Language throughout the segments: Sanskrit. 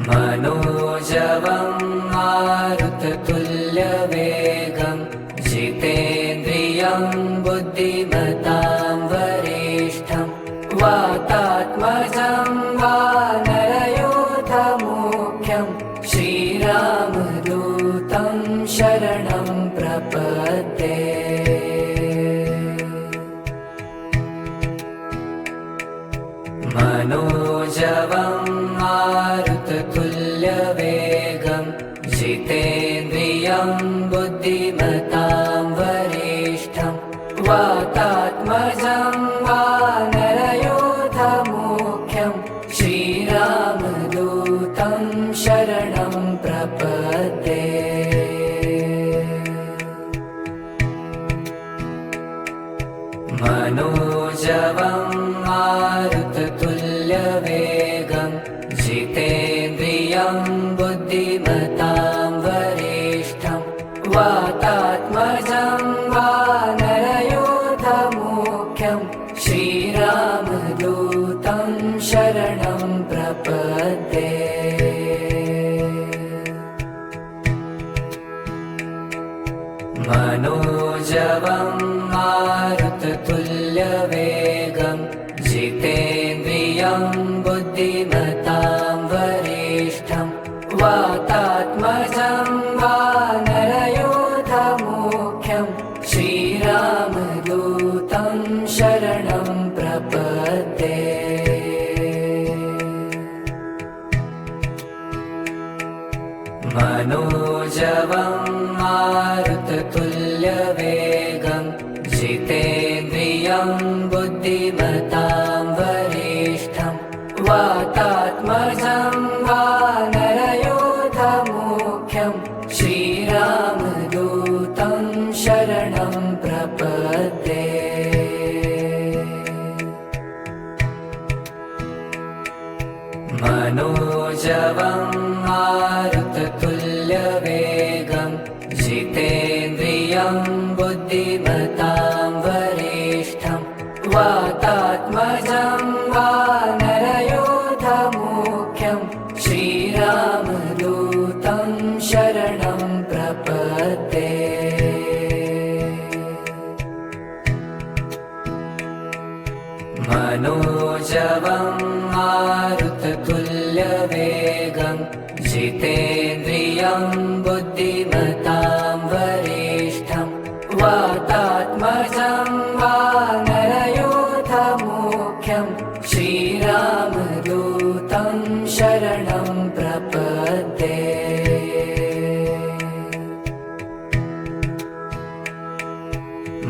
मनोजवं मारुततुल्यवेगं जितेन्द्रियं बुद्धिमतां वरिष्ठं वातात्मजं वानरयूथमुख्यं श्रीरामदूतं शरणं प्रपद्ये। मनोजवं मारुततुल्यवेगं जितेन्द्रियं बुद्धिमतां वरिष्ठं वातात्मजं वानरयूथमुख्यं श्रीरामदूतं शरणं प्रपद्ये। मनोजवं मारुततुल्यवेगं जितेन्द्रियं बुद्धिमतां वरिष्ठं वातात्मजं वानरयूथमुख्यं श्रीरामदूतं शरणं प्रपद्ये। मनोजवं मारुततुल्यवेगं जितेन्द्रियं बुद्धिमतां वरिष्ठं वातात्मजं वानरयूथमुख्यं श्रीरामदूतं शरणं प्रपद्ये। मनोजवं मारुततुल्यवेगं जितेन्द्रियं बुद्धिमतां वरिष्ठं वातात्मजं वानरयूथमुख्यं श्रीरामदूतं शरणं प्रपद्ये। मनोजवं मारुततुल्यवेगं जितेन्द्रियं बुद्धिमतां वरिष्ठं वातात्मजं वानरयूथमुख्यं श्रीरामदूतं शरणं प्रपद्ये। मनोजवं मारुततुल्यवेगं जितेन्द्रियं बुद्धिमतां वरिष्ठं वातात्मजं वानरयूथमुख्यं श्रीरामदूतं शरणं प्रपद्ये।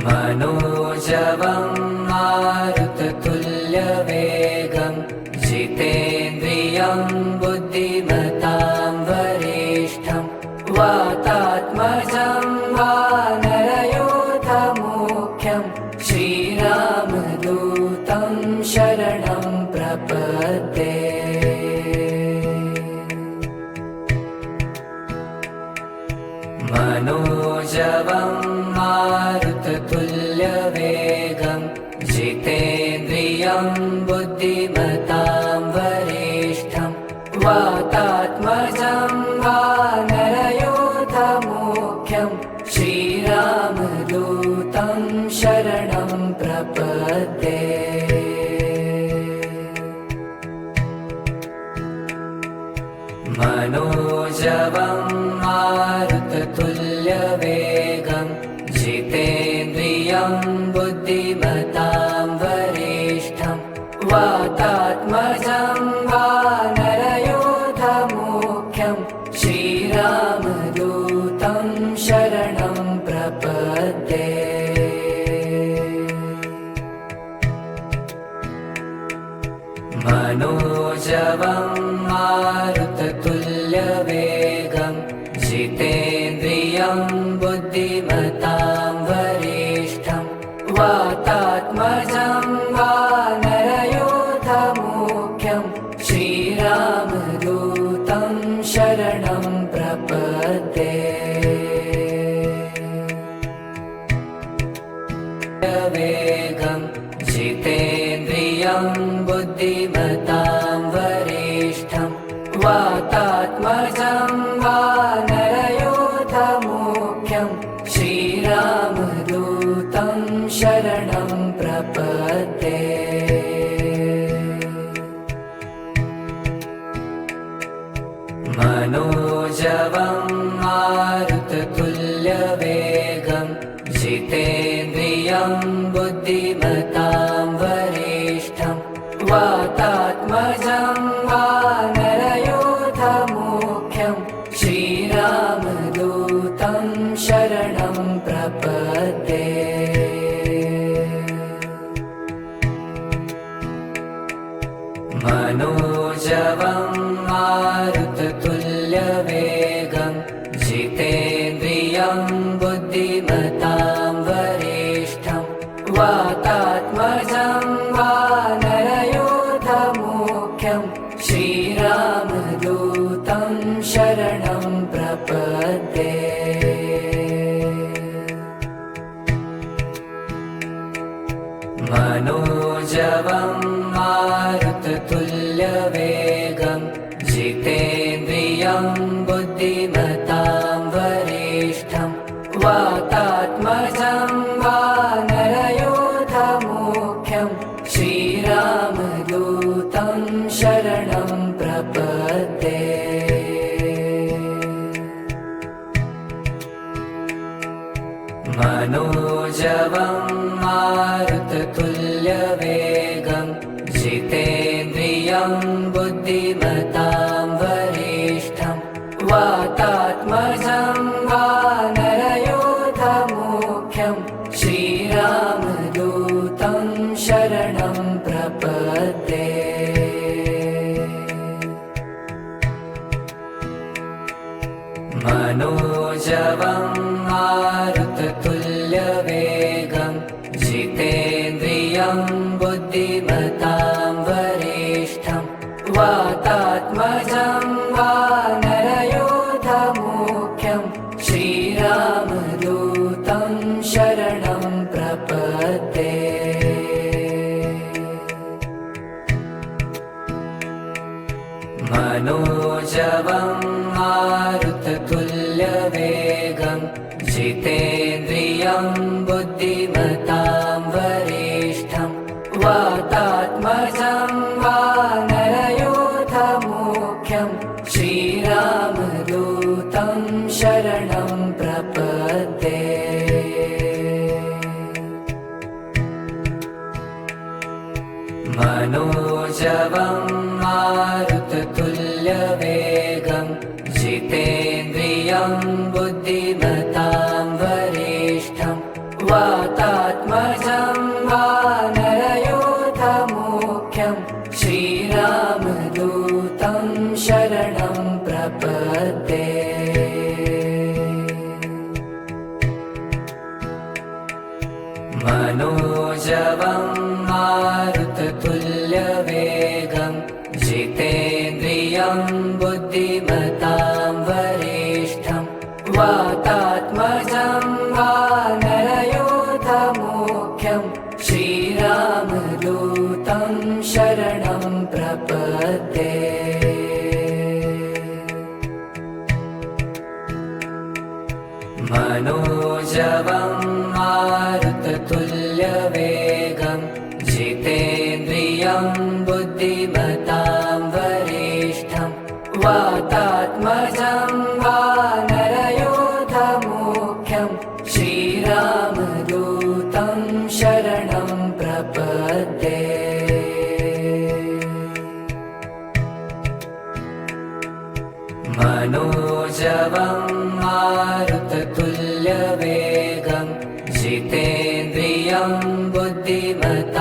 मनोजवं मारुततुल्यवेगं जितेन्द्रियं बुद्धिमतां वरिष्ठं वातात्मजं वानरयूथमुख्यं श्रीरामदूतं शरणं प्रपद्ये। मनोजवं मारुततुल्यवेगं जितेन्द्रियं बुद्धिमतां वरिष्ठं वातात्मजं वानरयूथमुख्यं श्रीरामदूतं शरणं प्रपद्ये। मनोजवं मारुततुल्यवेगं जितेन्द्रियं बुद्धिमतां वरिष्ठं वातात्मजं वानरयूथमुख्यं श्रीरामदूतं शरणं प्रपद्ये। मनोजवं मारुततुल्यवेगं जितेन्द्रियं बुद्धिमतां वरिष्ठं वातात्मजं वानरयूथमुख्यं श्रीरामदूतं शरणं प्रपद्ये। वेगं जितेन्द्रियं बुद्धिमतां वरिष्ठं वाता प्रपद्ये मनोजवं मारुततुल्यवेगं जितेन्द्रियं बुद्धिमतां वरिष्ठं वातात्मजं वानरयूथमुख्यं श्रीरामदूतं शरणं प्रपद्ये मनोजवं मारुततुल्यवेगं जितेन्द्रियं बुद्धिमतां वरिष्ठं वातात्मजं वानरयूथमुख्यं श्रीरामदूतं शरणं प्रपद्ये मनोजवं मारुततुल्यवेगं जितेन्द्रियं बुद्धिमतां वरिष्ठं वातात्मजं वानरयूथमुख्यं श्रीरामदूतं शरणं प्रपद्ये मनोजवं मारुततुल्यवेगं जितेन्द्रियं बुद्धिमतां वरिष्ठं वातात्मजं वानरयूथमुख्यं श्रीरामदूतं शरणं प्रपद्ये मनोजवं मारुततुल्यवेगं जितेन्द्रियं बुद्धिमतां वरिष्ठं वातात्मजं वानरयूथमुख्यं श्रीरामदूतं शरणं प्रपद्ये मनोजवं मारुततुल्यवेगं जितेन्द्रियं बुद्धिमतां वरिष्ठं वातात्मजं वानरयूथमुख्यं श्रीरामदूतं शरणं प्रपद्ये मनोजवं मारुततुल्यवेगं जितेन्द्रियं बुद्धिमतां वरिष्ठं वातात्मजं वानरयूथमुख्यं श्रीरामदूतं शरणं प्रपद्ये मनोजवं मारुततुल्यवेगं जितेन्द्रियं बुद्धिमतां वरिष्ठं वातात्मजं वानरयूथमुख्यं श्रीरामदूतं शरणं प्रपद्ये मनोजवं मारुततुल्यवेगं जितेन्द्रियं बुद्धिमतां वरिष्ठं वातात्मजं वानरयूथमुख्यं श्रीरामदूतं शरणं प्रपद्ये मनोजवं मारुततुल्यवेगं जितेन्द्रियं बुद्धिमतां